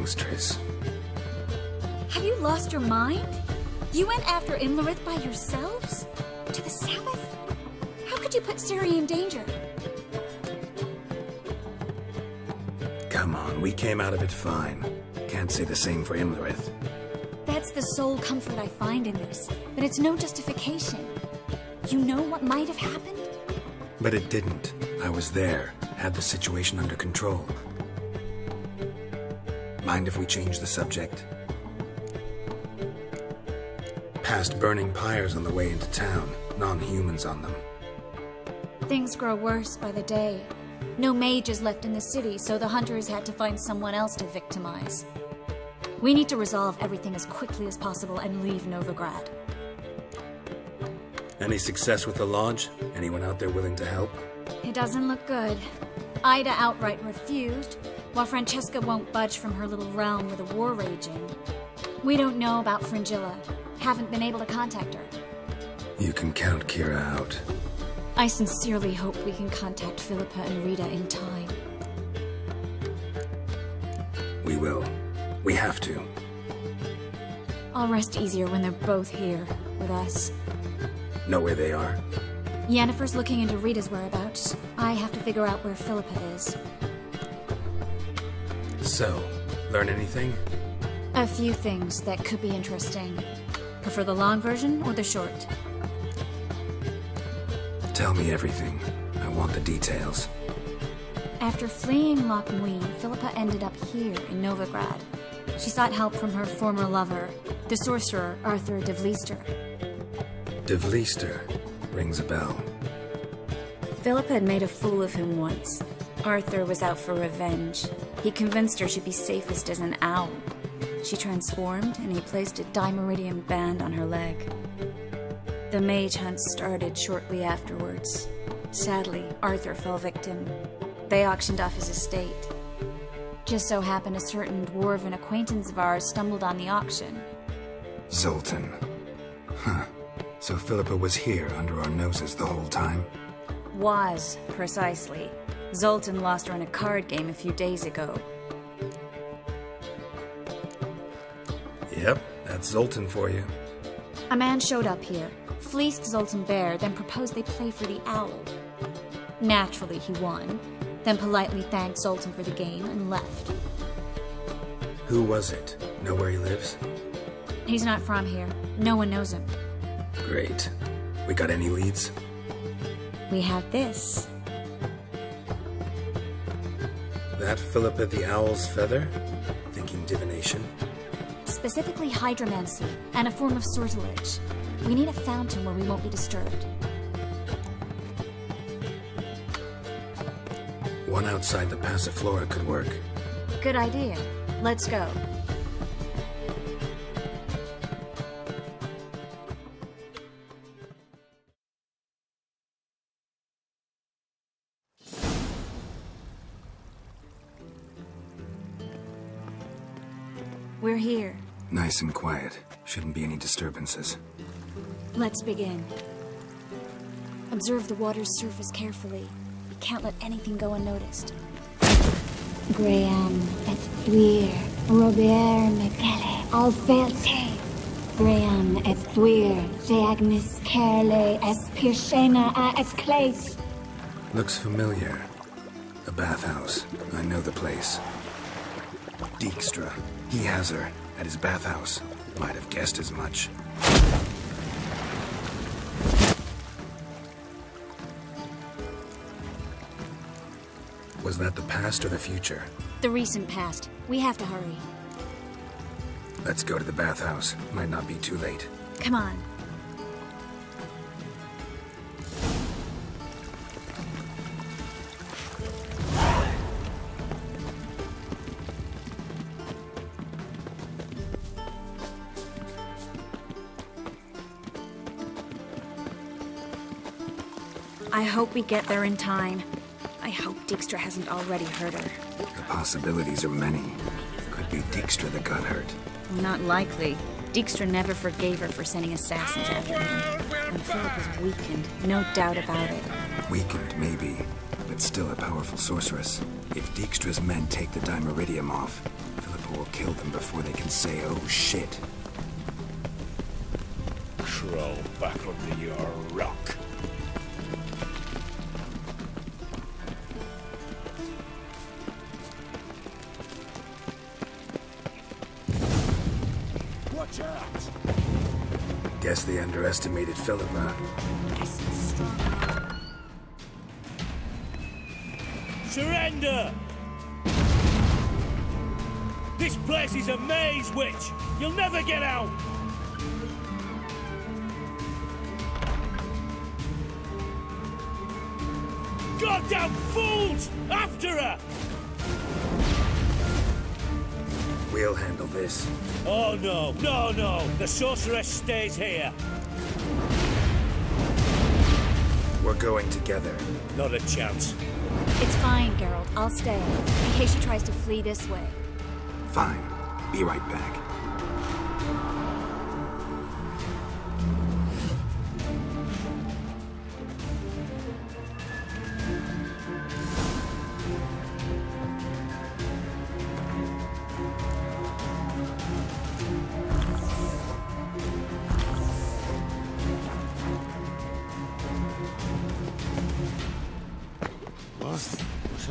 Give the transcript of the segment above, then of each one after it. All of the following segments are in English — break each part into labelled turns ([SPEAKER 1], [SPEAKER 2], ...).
[SPEAKER 1] songstress.
[SPEAKER 2] Have you lost your mind? You went after Imlerith by yourselves? To the Sabbath? How could you put Ciri in danger?
[SPEAKER 1] Come on, we came out of it fine. Can't say the same for Imlerith.
[SPEAKER 2] That's the sole comfort I find in this, but it's no justification. You know what might have happened?
[SPEAKER 1] But it didn't. I was there, had the situation under control. Mind if we change the subject? Past burning pyres on the way into town, non-humans on them.
[SPEAKER 2] Things grow worse by the day. No mages left in the city, so the hunters had to find someone else to victimize. We need to resolve everything as quickly as possible and leave Novigrad.
[SPEAKER 1] Any success with the lodge? Anyone out there willing to help?
[SPEAKER 2] It doesn't look good. Ida outright refused, while Francesca won't budge from her little realm with a war raging. We don't know about Fringilla. Haven't been able to contact her.
[SPEAKER 1] You can count Kira out.
[SPEAKER 2] I sincerely hope we can contact Philippa and Rita in time.
[SPEAKER 1] We will. We have to.
[SPEAKER 2] I'll rest easier when they're both here with us.
[SPEAKER 1] Know where they are?
[SPEAKER 2] Yennefer's looking into Rita's whereabouts. I have to figure out where Philippa is.
[SPEAKER 1] So, learn anything?
[SPEAKER 2] A few things that could be interesting. Prefer the long version or the short?
[SPEAKER 1] Tell me everything. I want the details.
[SPEAKER 2] After fleeing Loch Muin, Philippa ended up here in Novigrad. She sought help from her former lover, the sorcerer Arthur de Vlister.
[SPEAKER 1] De Vlister rings a bell.
[SPEAKER 2] Philippa had made a fool of him once. Arthur was out for revenge. He convinced her she'd be safest as an owl. She transformed, and he placed a dimeridium band on her leg. The mage hunt started shortly afterwards. Sadly, Arthur fell victim. They auctioned off his estate. Just so happened a certain dwarven acquaintance of ours stumbled on the auction.
[SPEAKER 1] Zoltan. Huh. So Philippa was here under our noses the whole time?
[SPEAKER 2] Was, precisely. Zoltan lost her in a card game a few days ago.
[SPEAKER 1] Yep, that's Zoltan for you.
[SPEAKER 2] A man showed up here, fleeced Zoltan bare, then proposed they play for the owl. Naturally, he won, then politely thanked Zoltan for the game and left.
[SPEAKER 1] Who was it? Know where he lives?
[SPEAKER 2] He's not from here. No one knows him.
[SPEAKER 1] Great. We got any leads?
[SPEAKER 2] We have this.
[SPEAKER 1] That Philippa the Owl's feather? Thinking divination?
[SPEAKER 2] Specifically hydromancy, and a form of sortilege. We need a fountain where we won't be disturbed.
[SPEAKER 1] One outside the Passiflora could work.
[SPEAKER 2] Good idea. Let's go. We're here.
[SPEAKER 1] Nice and quiet. Shouldn't be any disturbances.
[SPEAKER 2] Let's begin. Observe the water's surface carefully. We can't let anything go unnoticed. Graham et thuir, Robert Michele, Alfelte. Graham et thuir, Deagnis Kerle, Espirshena a et Clates.
[SPEAKER 1] Looks familiar. A bathhouse. I know the place. Dijkstra. He has her at his bathhouse. Might have guessed as much. Was that the past or the future?
[SPEAKER 2] The recent past. We have to hurry.
[SPEAKER 1] Let's go to the bathhouse. Might not be too late.
[SPEAKER 2] Come on. I hope we get there in time. I hope Dijkstra hasn't already hurt her.
[SPEAKER 1] The possibilities are many. Could be Dijkstra that got hurt.
[SPEAKER 2] Not likely. Dijkstra never forgave her for sending assassins after him. And Philip was weakened, no doubt about it.
[SPEAKER 1] Weakened, maybe, but still a powerful sorceress. If Dijkstra's men take the dimeridium off, Philippa will kill them before they can say, oh shit.
[SPEAKER 3] Crawl back under your rock. Watch out!
[SPEAKER 1] Guess they underestimated Philippa.
[SPEAKER 3] Surrender! This place is a maze, witch! You'll never get out! Goddamn fools! After her!
[SPEAKER 1] We'll handle this.
[SPEAKER 3] Oh no, no, no! The sorceress stays here!
[SPEAKER 1] We're going together.
[SPEAKER 3] Not a chance.
[SPEAKER 2] It's fine, Geralt. I'll stay, in case she tries to flee this way.
[SPEAKER 1] Fine. Be right back.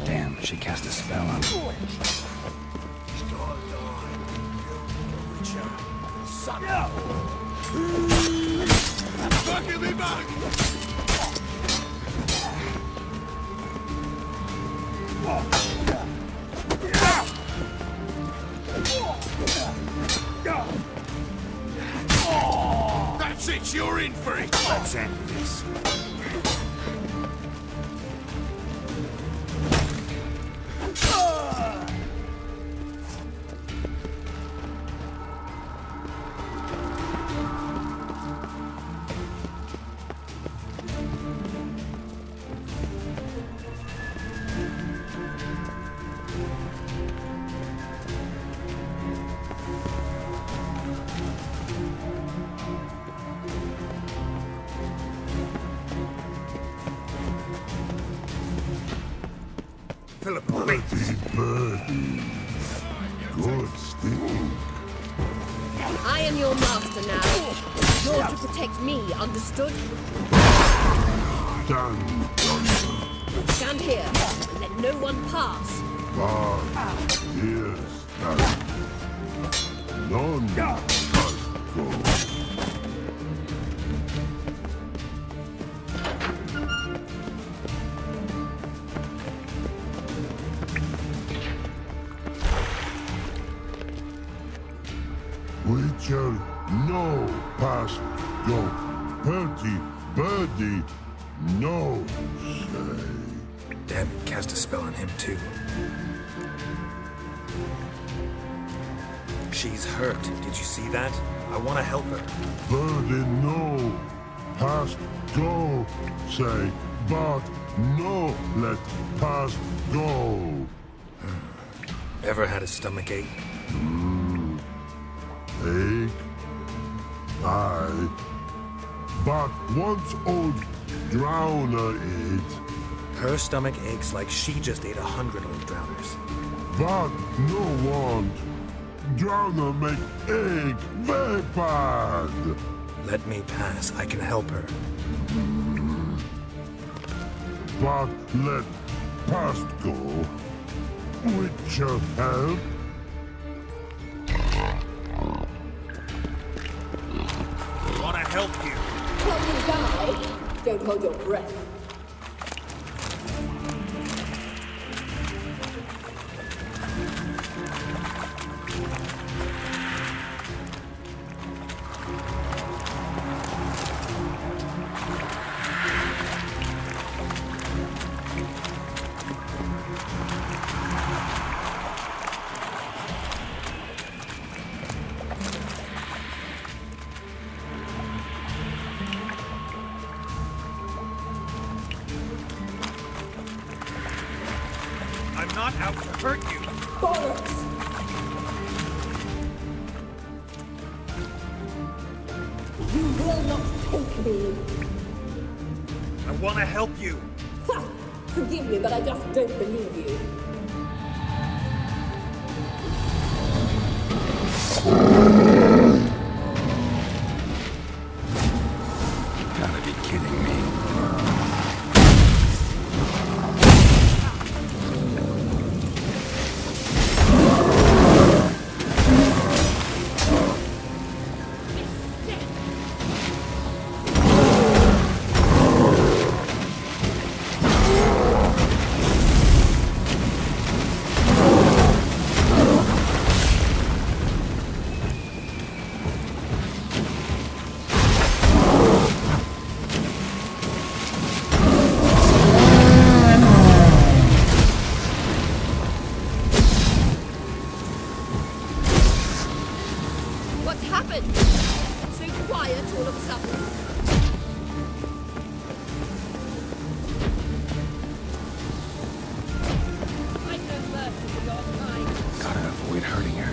[SPEAKER 1] Damn, she cast a spell on me.
[SPEAKER 3] Fucking me back! That's it, you're in for it!
[SPEAKER 1] Let's end this. Philip, wait!
[SPEAKER 4] Birdie. Good sting.
[SPEAKER 5] I am your master now. You're to protect me, understood?
[SPEAKER 4] Stand, Johnson.
[SPEAKER 5] Stand here and let no one pass.
[SPEAKER 4] But here stand. None must go. Witcher, no past go. Bertie, birdie, no say.
[SPEAKER 1] Damn it, cast a spell on him too. She's hurt. Did you see that? I want to help her.
[SPEAKER 4] Birdie, no past go say. But no let past go.
[SPEAKER 1] Ever had a stomachache?
[SPEAKER 4] Ache? Aye. But once old drowner ate.
[SPEAKER 1] Her stomach aches like she just ate 100 old drowners.
[SPEAKER 4] But no want. Drowner make ache very bad.
[SPEAKER 1] Let me pass. I can help her.
[SPEAKER 4] But let past go. Witcher help.
[SPEAKER 1] Want to help you.
[SPEAKER 5] Come and die. Don't hold your breath.
[SPEAKER 1] I'm not out to hurt you.
[SPEAKER 5] Bollocks! You will not take me.
[SPEAKER 1] I want to help you.
[SPEAKER 5] Ha! Forgive me, but I just don't believe you.
[SPEAKER 1] Gotta be kidding me.
[SPEAKER 5] What's happened? So quiet all of a sudden. I've no mercy for your kind.
[SPEAKER 1] Gotta avoid hurting her.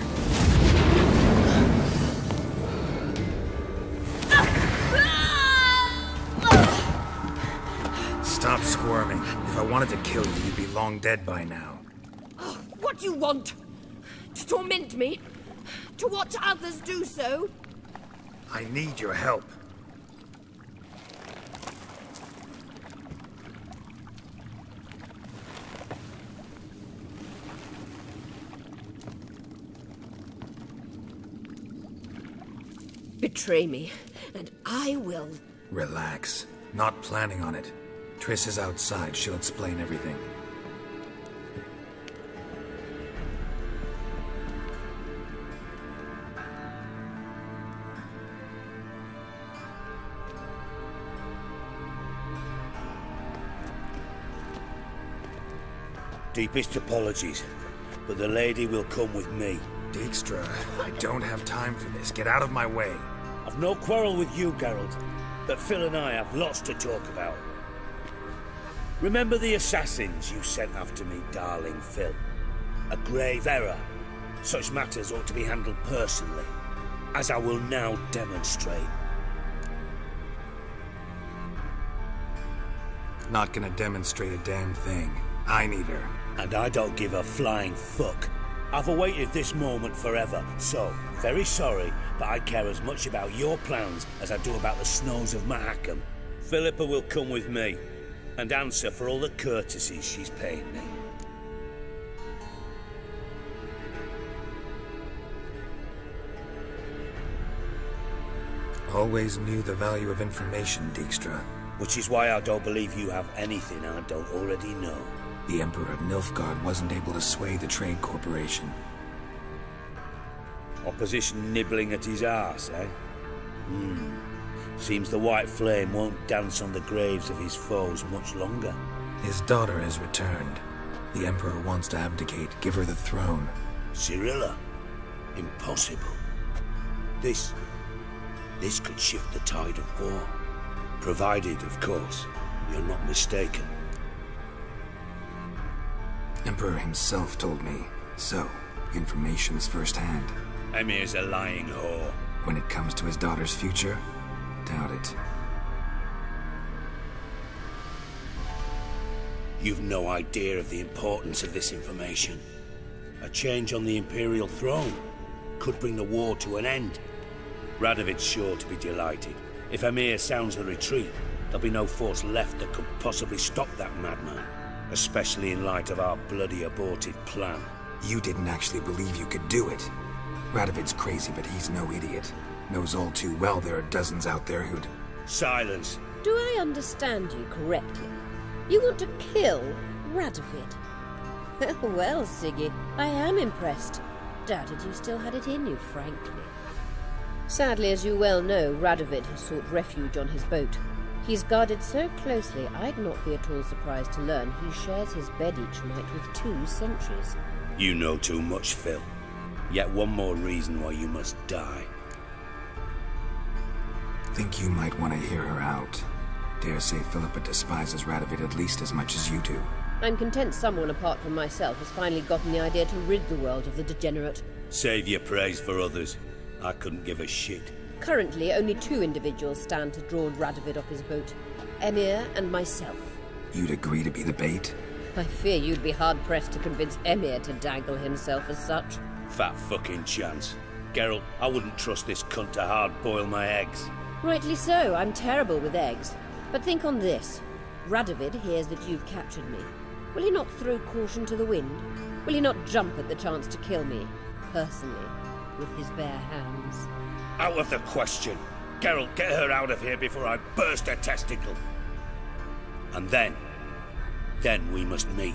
[SPEAKER 1] Stop squirming. If I wanted to kill you, you'd be long dead by now.
[SPEAKER 5] Oh, what do you want? To torment me? To watch others do so?
[SPEAKER 1] I need your help.
[SPEAKER 5] Betray me, and I will.
[SPEAKER 1] Relax. Not planning on it. Triss is outside. She'll explain everything.
[SPEAKER 3] Deepest apologies, but the lady will come with me.
[SPEAKER 1] Dijkstra, I don't have time for this. Get out of my way.
[SPEAKER 3] I've no quarrel with you, Geralt, but Phil and I have lots to talk about. Remember the assassins you sent after me, darling Phil? A grave error. Such matters ought to be handled personally, as I will now demonstrate.
[SPEAKER 1] Not gonna demonstrate a damn thing. I need her.
[SPEAKER 3] And I don't give a flying fuck. I've awaited this moment forever, so, very sorry, but I care as much about your plans as I do about the snows of Mahakam. Philippa will come with me, and answer for all the courtesies she's paid me.
[SPEAKER 1] Always knew the value of information, Dijkstra.
[SPEAKER 3] Which is why I don't believe you have anything I don't already know.
[SPEAKER 1] The Emperor of Nilfgaard wasn't able to sway the Trade Corporation.
[SPEAKER 3] Opposition nibbling at his arse, eh? Seems the White Flame won't dance on the graves of his foes much longer.
[SPEAKER 1] His daughter has returned. The Emperor wants to abdicate, give her the throne.
[SPEAKER 3] Cirilla? Impossible. This could shift the tide of war. Provided, of course, you're not mistaken.
[SPEAKER 1] Emperor himself told me. So, information's firsthand.
[SPEAKER 3] Emir's a lying whore.
[SPEAKER 1] When it comes to his daughter's future, doubt it.
[SPEAKER 3] You've no idea of the importance of this information. A change on the Imperial throne could bring the war to an end. Radovid's sure to be delighted. If Emir sounds the retreat, there'll be no force left that could possibly stop that madman. Especially in light of our bloody aborted plan.
[SPEAKER 1] You didn't actually believe you could do it. Radovid's crazy, but he's no idiot. Knows all too well there are dozens out there who'd...
[SPEAKER 3] Silence.
[SPEAKER 5] Do I understand you correctly? You want to kill Radovid? Well, Siggy, I am impressed. Doubted you still had it in you, frankly. Sadly, as you well know, Radovid has sought refuge on his boat. He's guarded so closely, I'd not be at all surprised to learn he shares his bed each night with 2 sentries.
[SPEAKER 3] You know too much, Phil. Yet one more reason why you must die.
[SPEAKER 1] Think you might want to hear her out. Dare say Philippa despises Radovid at least as much as you do.
[SPEAKER 5] I'm content someone apart from myself has finally gotten the idea to rid the world of the degenerate.
[SPEAKER 3] Save your praise for others. I couldn't give a shit.
[SPEAKER 5] Currently, only 2 individuals stand to draw Radovid off his boat. Emir and myself.
[SPEAKER 1] You'd agree to be the bait?
[SPEAKER 5] I fear you'd be hard-pressed to convince Emir to dangle himself as such.
[SPEAKER 3] Fat fucking chance. Geralt, I wouldn't trust this cunt to hard-boil my eggs.
[SPEAKER 5] Rightly so, I'm terrible with eggs. But think on this. Radovid hears that you've captured me. Will he not throw caution to the wind? Will he not jump at the chance to kill me, personally, with his bare hands?
[SPEAKER 3] Out of the question. Geralt, get her out of here before I burst her testicle. And then we must meet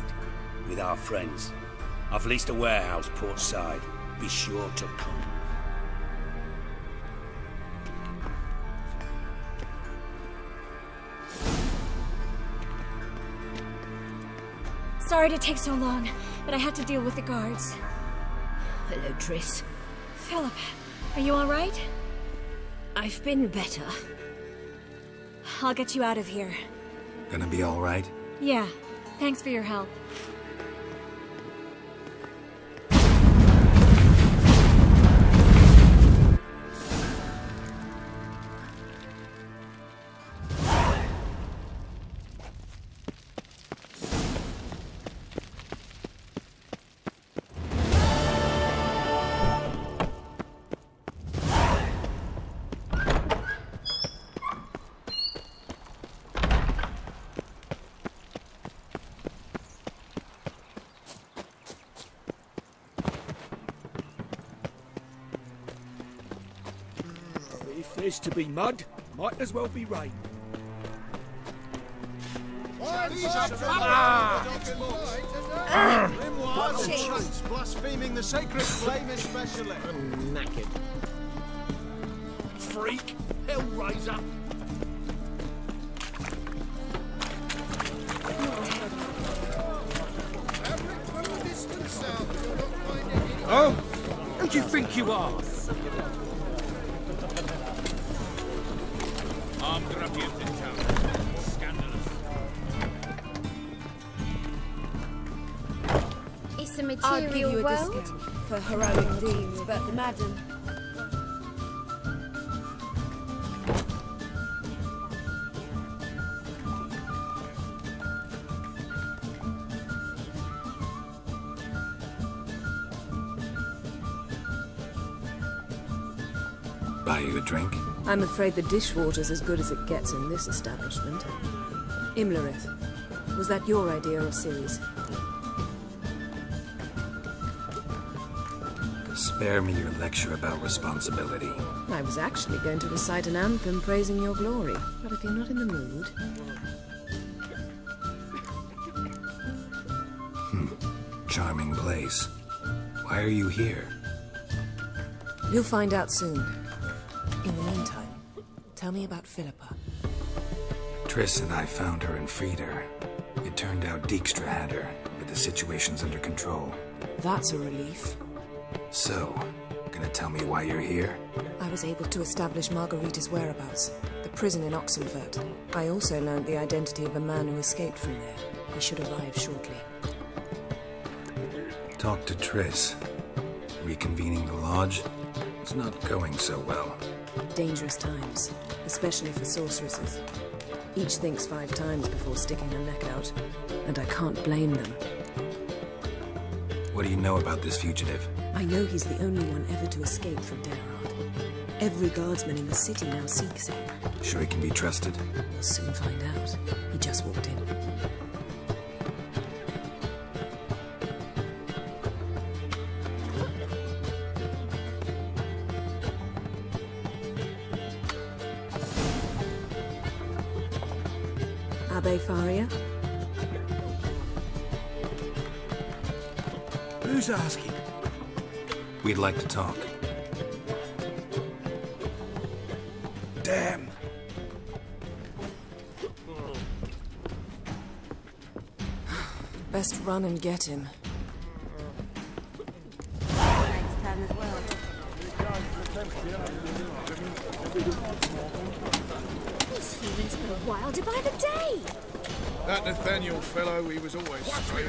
[SPEAKER 3] with our friends. I've leased a warehouse port side. Be sure to come.
[SPEAKER 2] Sorry to take so long, but I had to deal with the guards.
[SPEAKER 5] Hello, Triss.
[SPEAKER 2] Philip, are you all right?
[SPEAKER 5] I've been better.
[SPEAKER 2] I'll get you out of here.
[SPEAKER 1] Gonna be all right?
[SPEAKER 2] Yeah, thanks for your help.
[SPEAKER 6] If there's to be mud, might as well be rain.
[SPEAKER 7] Blaspheming the sacred flame especially.
[SPEAKER 6] I'm knackered. Freak! Hellraiser! Oh? Who do you think you are? Armed ruffians in town. Scandalous.
[SPEAKER 2] It's a
[SPEAKER 8] I'd give
[SPEAKER 2] material
[SPEAKER 8] you a
[SPEAKER 2] world.
[SPEAKER 8] discount for heroic deeds, but madam...
[SPEAKER 1] Buy you a drink?
[SPEAKER 8] I'm afraid the dishwater's as good as it gets in this establishment. Imlerith, was that your idea or Ciri's?
[SPEAKER 1] Spare me your lecture about responsibility.
[SPEAKER 8] I was actually going to recite an anthem praising your glory, but if you're not in the mood...
[SPEAKER 1] Charming place. Why are you here?
[SPEAKER 8] You'll find out soon. In the meantime, tell me about Philippa.
[SPEAKER 1] Triss and I found her and freed her. It turned out Dijkstra had her, but the situation's under control.
[SPEAKER 8] That's a relief.
[SPEAKER 1] So, gonna tell me why you're here?
[SPEAKER 8] I was able to establish Margarita's whereabouts, the prison in Oxenfurt. I also learned the identity of a man who escaped from there. He should arrive shortly.
[SPEAKER 1] Talk to Triss. Reconvening the lodge? It's not going so well.
[SPEAKER 8] Dangerous times, especially for sorceresses. Each thinks 5 times before sticking her neck out, and I can't blame them.
[SPEAKER 1] What do you know about this fugitive?
[SPEAKER 8] I know he's the only one ever to escape from Derard. Every guardsman in the city now seeks him.
[SPEAKER 1] Sure he can be trusted?
[SPEAKER 8] We'll soon find out. He just walked in. Abbe Faria?
[SPEAKER 6] Who's asking?
[SPEAKER 1] We'd like to talk.
[SPEAKER 6] Damn.
[SPEAKER 8] Best run and get him.
[SPEAKER 2] These humans are wilder by the day.
[SPEAKER 9] That Nathaniel fellow, he was always straight.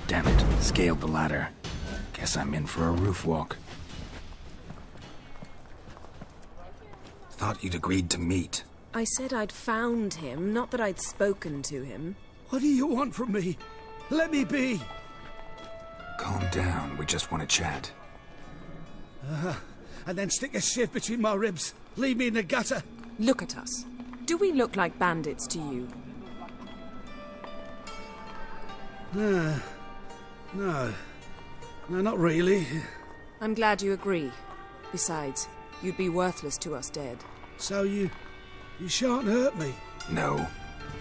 [SPEAKER 1] Damn it, scaled the ladder. Guess I'm in for a roof walk. Thought you'd agreed to meet.
[SPEAKER 8] I said I'd found him, not that I'd spoken to him.
[SPEAKER 6] What do you want from me? Let me be.
[SPEAKER 1] Calm down, we just want to chat.
[SPEAKER 6] And then stick a shiv between my ribs. Leave me in the gutter.
[SPEAKER 8] Look at us. Do we look like bandits to you?
[SPEAKER 6] No. No, not really.
[SPEAKER 8] I'm glad you agree. Besides, you'd be worthless to us dead.
[SPEAKER 6] So you shan't hurt me?
[SPEAKER 1] No.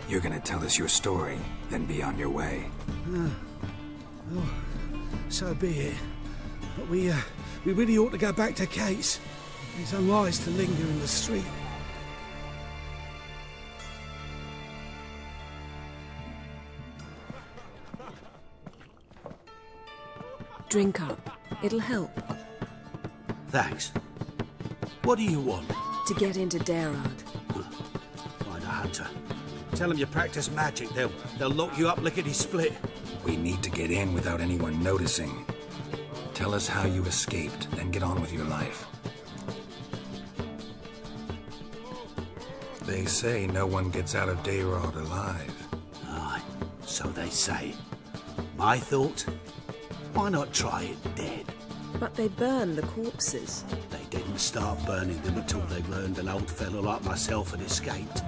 [SPEAKER 1] You're gonna tell us your story, then be on your way.
[SPEAKER 6] Oh, so be it. But we really ought to go back to Kate's. It's unwise to linger in the street.
[SPEAKER 8] Drink up. It'll help.
[SPEAKER 3] Thanks. What do you want?
[SPEAKER 8] To get into Darad.
[SPEAKER 3] Find a hunter. Tell them you practice magic. They'll lock you up lickety-split.
[SPEAKER 1] We need to get in without anyone noticing. Tell us how you escaped, then get on with your life. They say no one gets out of Darad alive.
[SPEAKER 3] Aye, so they say. My thought? Why not try it dead?
[SPEAKER 8] But they burn the corpses.
[SPEAKER 3] They didn't start burning them until they learned an old fellow like myself had escaped.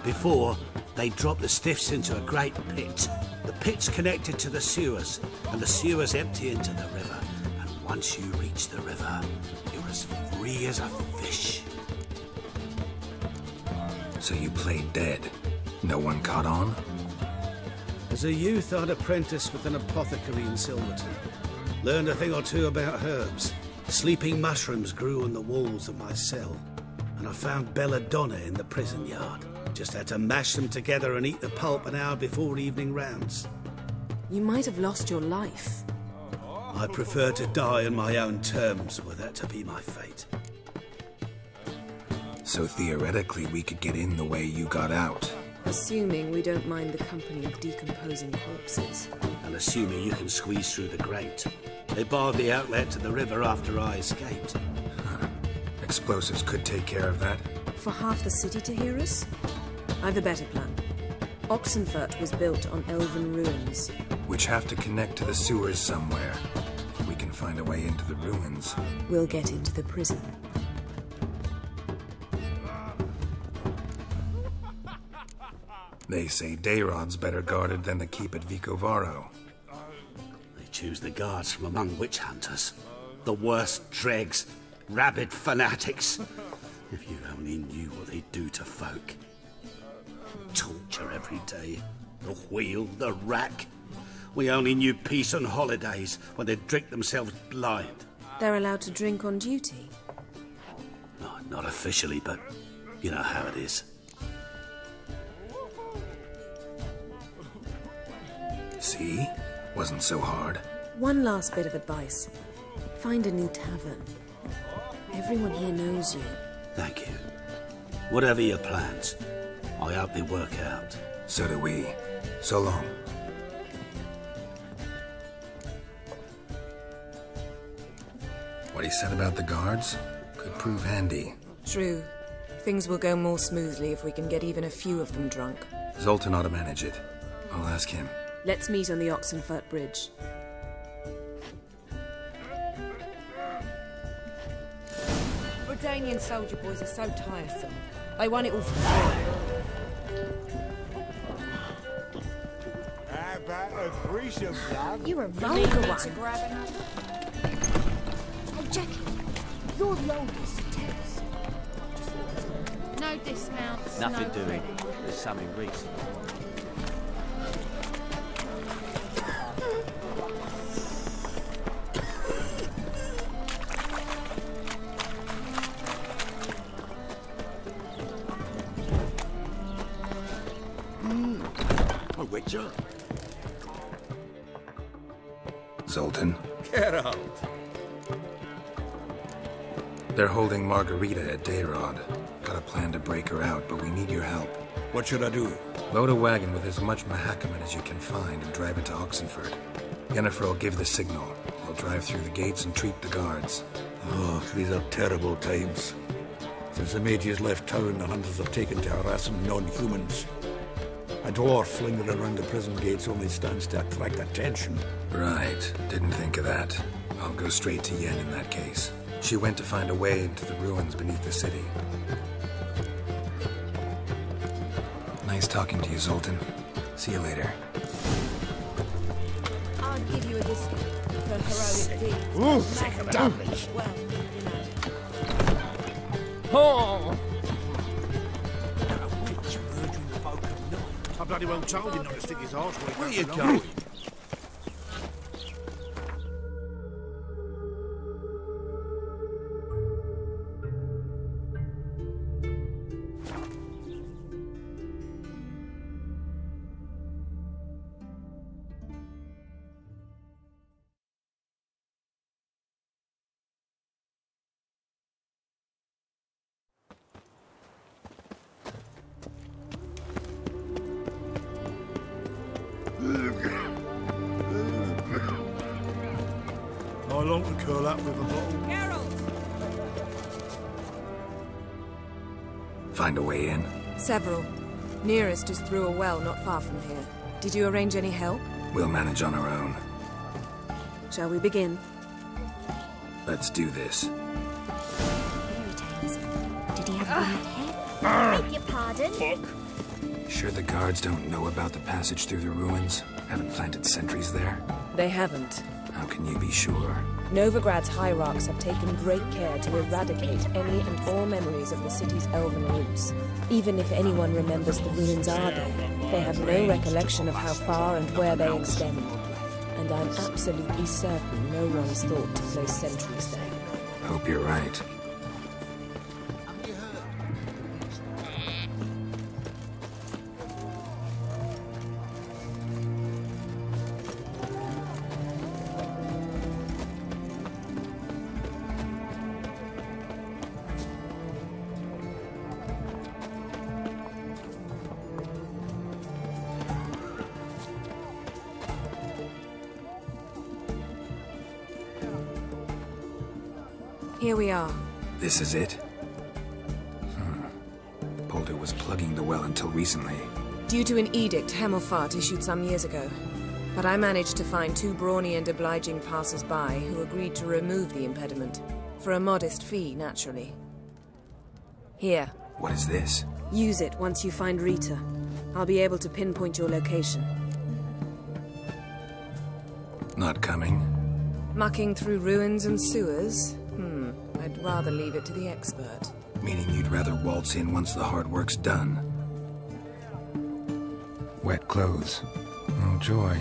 [SPEAKER 3] Before, they dropped the stiffs into a great pit. The pit's connected to the sewers, and the sewers empty into the river. And once you reach the river, you're as free as a fish.
[SPEAKER 1] So you played dead. No one caught on?
[SPEAKER 6] As a youth, I'd apprenticed with an apothecary in Silverton. Learned a thing or two about herbs. Sleeping mushrooms grew on the walls of my cell. And I found belladonna in the prison yard. Just had to mash them together and eat the pulp an hour before evening rounds.
[SPEAKER 8] You might have lost your life.
[SPEAKER 6] I prefer to die on my own terms, were that to be my fate.
[SPEAKER 1] So theoretically, we could get in the way you got out.
[SPEAKER 8] Assuming we don't mind the company of decomposing corpses.
[SPEAKER 3] And assuming you can squeeze through the grate. They barred the outlet to the river after I escaped.
[SPEAKER 1] Huh. Explosives could take care of that.
[SPEAKER 8] For half the city to hear us? I've a better plan. Oxenfurt was built on elven ruins.
[SPEAKER 1] Which have to connect to the sewers somewhere. If we can find a way into the ruins.
[SPEAKER 8] We'll get into the prison.
[SPEAKER 1] They say Darod's better guarded than the keep at Vicovaro.
[SPEAKER 3] They choose the guards from among witch hunters. The worst dregs, rabid fanatics. If you only knew what they do to folk. Torture every day. The wheel, the rack. We only knew peace on holidays when they'd drink themselves blind.
[SPEAKER 8] They're allowed to drink on duty?
[SPEAKER 3] No, not officially, but you know how it is.
[SPEAKER 1] See? Wasn't so hard.
[SPEAKER 8] One last bit of advice. Find a new tavern. Everyone here knows you.
[SPEAKER 3] Thank you. Whatever your plans, I hope they work out.
[SPEAKER 1] So do we. So long. What he said about the guards could prove handy.
[SPEAKER 8] True. Things will go more smoothly if we can get even a few of them drunk.
[SPEAKER 1] Zoltan ought to manage it. I'll ask him.
[SPEAKER 8] Let's meet on the Oxenfurt Bridge.
[SPEAKER 10] Redanian soldier boys are so tiresome. They want it all for free.
[SPEAKER 7] How about a Grecian blood?
[SPEAKER 2] You're a vulgar one.
[SPEAKER 10] Oh, Jackie, you're the oldest. Tell us.
[SPEAKER 11] No discounts.
[SPEAKER 12] Nothing
[SPEAKER 11] no
[SPEAKER 12] doing.
[SPEAKER 11] credit.
[SPEAKER 12] There's something recent.
[SPEAKER 3] A witcher?
[SPEAKER 1] Zoltan.
[SPEAKER 6] Get out.
[SPEAKER 1] They're holding Margarita at Darad. Got a plan to break her out, but we need your help.
[SPEAKER 6] What should I do?
[SPEAKER 1] Load a wagon with as much Mahakaman as you can find and drive it to Oxenfurt. Yennefer will give the signal. We'll drive through the gates and treat the guards.
[SPEAKER 13] Oh, these are terrible times. Since the mages left town, the hunters have taken to harassing non-humans. A dwarf lingering around the prison gates only stands to attract attention.
[SPEAKER 1] Right. Didn't think of that. I'll go straight to Yen in that case. She went to find a way into the ruins beneath the city. Nice talking to you, Zoltan. See you later.
[SPEAKER 10] I'll give you a discount for heroic deeds.
[SPEAKER 7] Ooh, sick of damage.
[SPEAKER 10] Well,
[SPEAKER 7] Oh!
[SPEAKER 6] I bloody well told him not to stick his arse where
[SPEAKER 7] Where you going?
[SPEAKER 6] I long to curl up with a bottle.
[SPEAKER 1] Find a way in?
[SPEAKER 8] Several. Nearest is through a well not far from here. Did you arrange any help?
[SPEAKER 1] We'll manage on our own.
[SPEAKER 8] Shall we begin?
[SPEAKER 1] Let's do this.
[SPEAKER 10] did he have a weird head? Beg your pardon?
[SPEAKER 1] Sure the guards don't know about the passage through the ruins? Haven't planted sentries there?
[SPEAKER 8] They haven't.
[SPEAKER 1] How can you be sure?
[SPEAKER 8] Novigrad's hierarchs have taken great care to eradicate any and all memories of the city's elven roots. Even if anyone remembers the ruins are there, they have no recollection of how far and where they extend. And I'm absolutely certain no one's thought to place sentries there.
[SPEAKER 1] Hope you're right.
[SPEAKER 8] Here we are.
[SPEAKER 1] This is it? Boulder was plugging the well until recently.
[SPEAKER 8] Due to an edict Hemelfart issued some years ago. But I managed to find two brawny and obliging passers-by who agreed to remove the impediment. For a modest fee, naturally. Here.
[SPEAKER 1] What is this?
[SPEAKER 8] Use it once you find Rita. I'll be able to pinpoint your location.
[SPEAKER 1] Not coming?
[SPEAKER 8] Mucking through ruins and sewers? I'd rather leave it to the expert.
[SPEAKER 1] Meaning you'd rather waltz in once the hard work's done. Wet clothes. Oh, joy.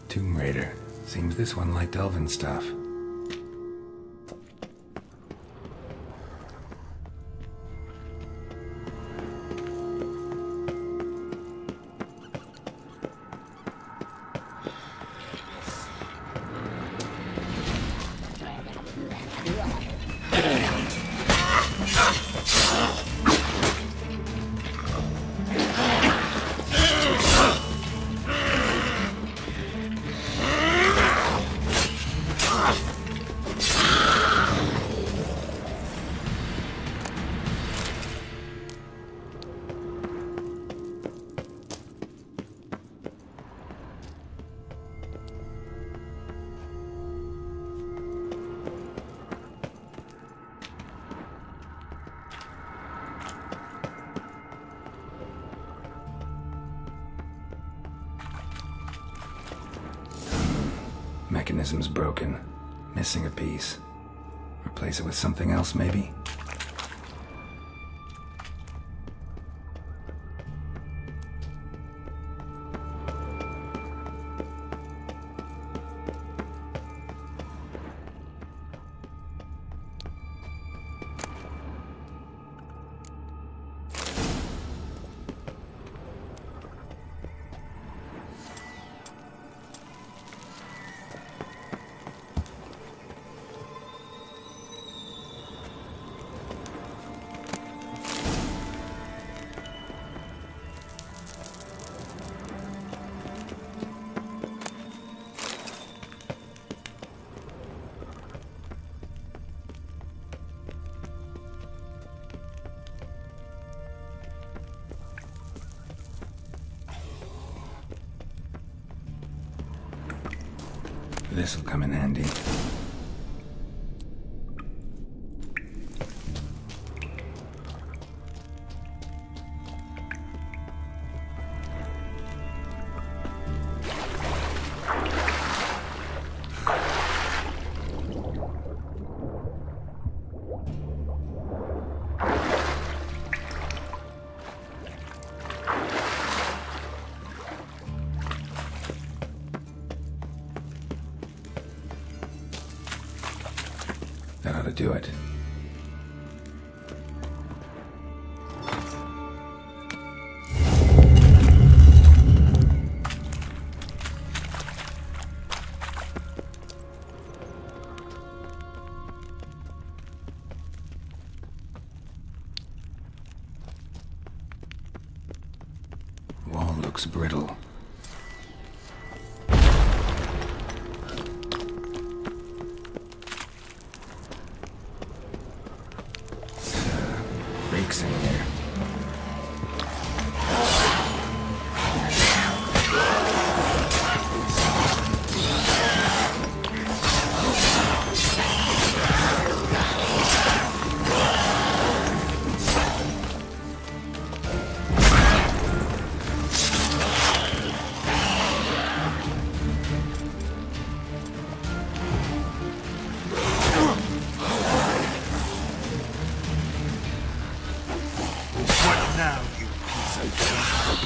[SPEAKER 1] Tomb Raider. Seems this one liked elven stuff. Mechanism's broken. Missing a piece. Replace it with something else, maybe? This'll come in handy. That ought to do it. Wall looks brittle. Breaks in here.
[SPEAKER 7] Now, you piece of junk.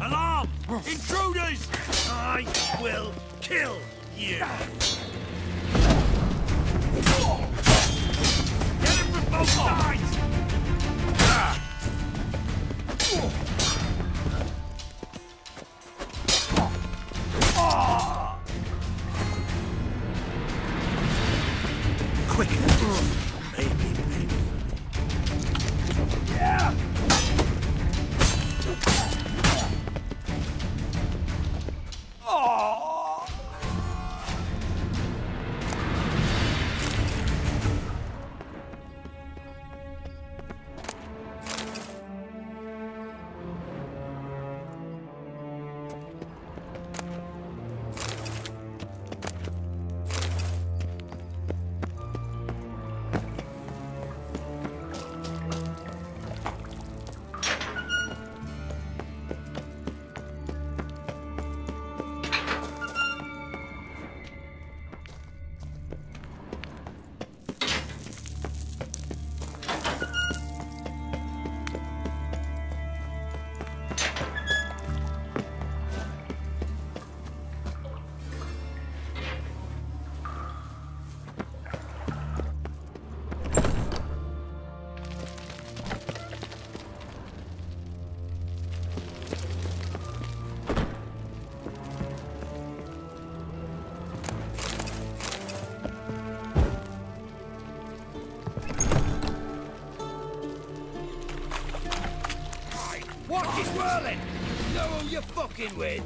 [SPEAKER 3] Alarm! Intruders! I will kill you! Get him from both sides!
[SPEAKER 7] Quick! Maybe.
[SPEAKER 3] Yeah! Watch it whirling! Know who you're fucking with?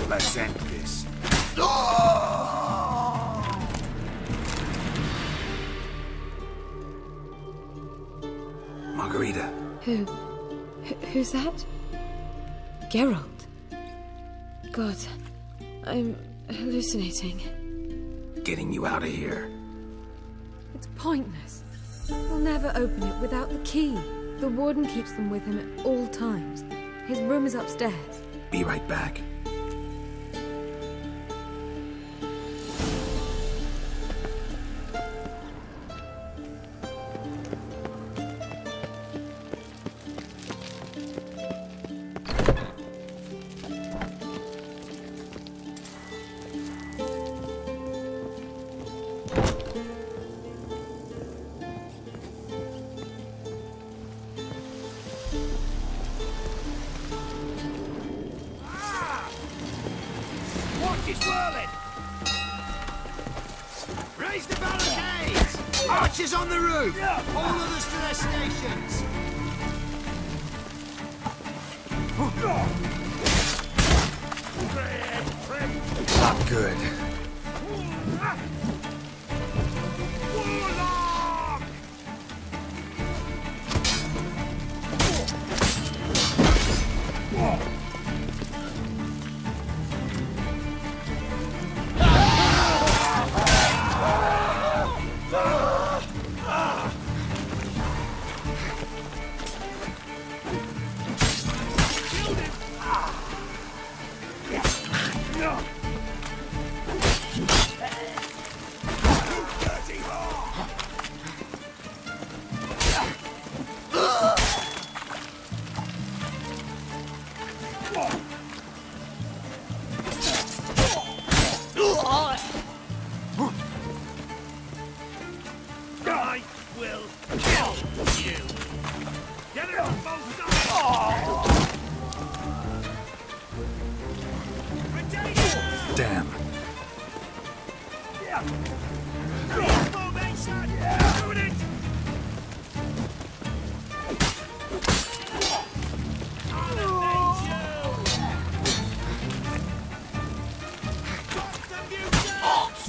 [SPEAKER 1] Let's end this. Margarita.
[SPEAKER 8] Who's that? Geralt. God, I'm hallucinating.
[SPEAKER 1] Getting you out of here.
[SPEAKER 12] It's pointless. We'll never open it without the key. The warden keeps them with him at all times. His room is upstairs.
[SPEAKER 1] Be right back.
[SPEAKER 3] Raise the barricades! Archers on the roof! All others to their stations!
[SPEAKER 1] Not good.
[SPEAKER 3] I will kill you! Get it on both sides!
[SPEAKER 1] Damn.
[SPEAKER 3] Formation! Doing it! I'll avenge you! Got the mutants!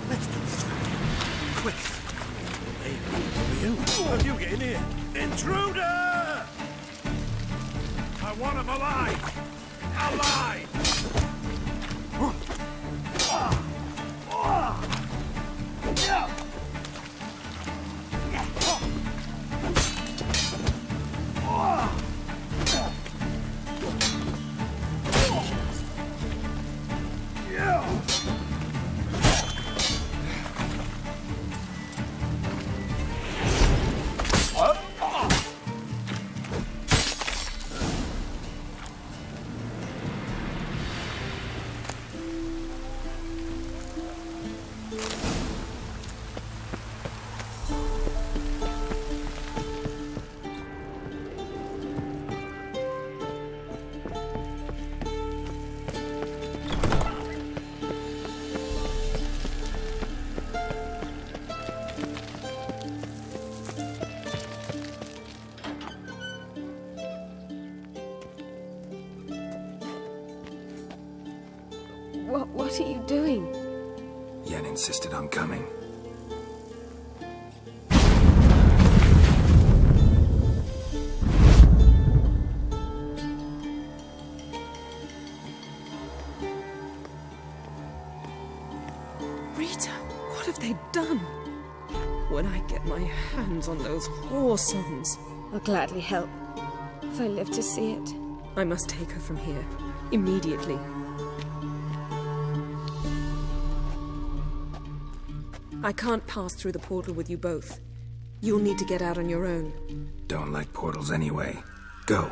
[SPEAKER 7] Let's do this. Quick. Hey, who are you? How are you getting here?
[SPEAKER 3] Intruder! I want him alive! Alive!
[SPEAKER 8] What are you doing?
[SPEAKER 1] Yen insisted on coming.
[SPEAKER 8] Rita, what have they done? When I get my hands on those whore sons, I'll gladly help, if I live to see it. I must take her from here. Immediately. I can't pass through the portal with you both. You'll need to get out on your own.
[SPEAKER 1] Don't like portals anyway. Go.